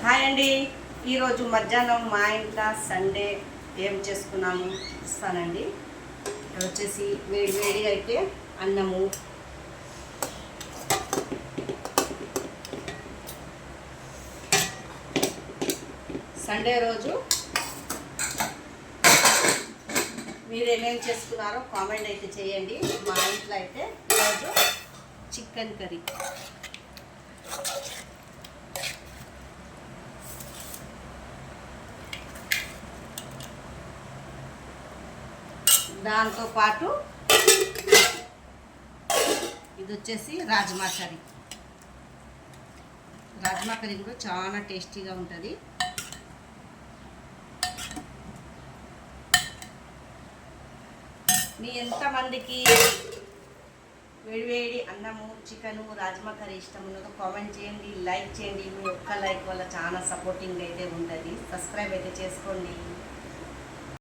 Hi అండి. ఈరోజు మధ్యాహ్నం మా ఇంట్లో సండే ఏం చేసుకున్నాము ఇస్తానండి. ఇక్కడ వచ్చేసి వేడి వేడిగా అయితే అన్నము, సండే రోజు మీరు ఏమేమి చేసుకున్నారో కామెంట్ అయితే చేయండి. మా ఇంట్లో అయితే ఈరోజు చికెన్ కర్రీ, దాంతోపాటు ఇది వచ్చేసి రాజ్మా కర్రీ. రాజ్మా కర్రీ కూడా చాలా టేస్టీగా ఉంటుంది. మీ ఎంతమందికి వేడివేడి అన్నము, చికెను, రాజ్మా కర్రీ ఇష్టం ఉన్నదో కామెంట్ చేయండి, లైక్ చేయండి. మీ ఒక్క లైక్ వల్ల చాలా సపోర్టింగ్ అయితే ఉంటుంది. సబ్స్క్రైబ్ అయితే చేసుకోండి.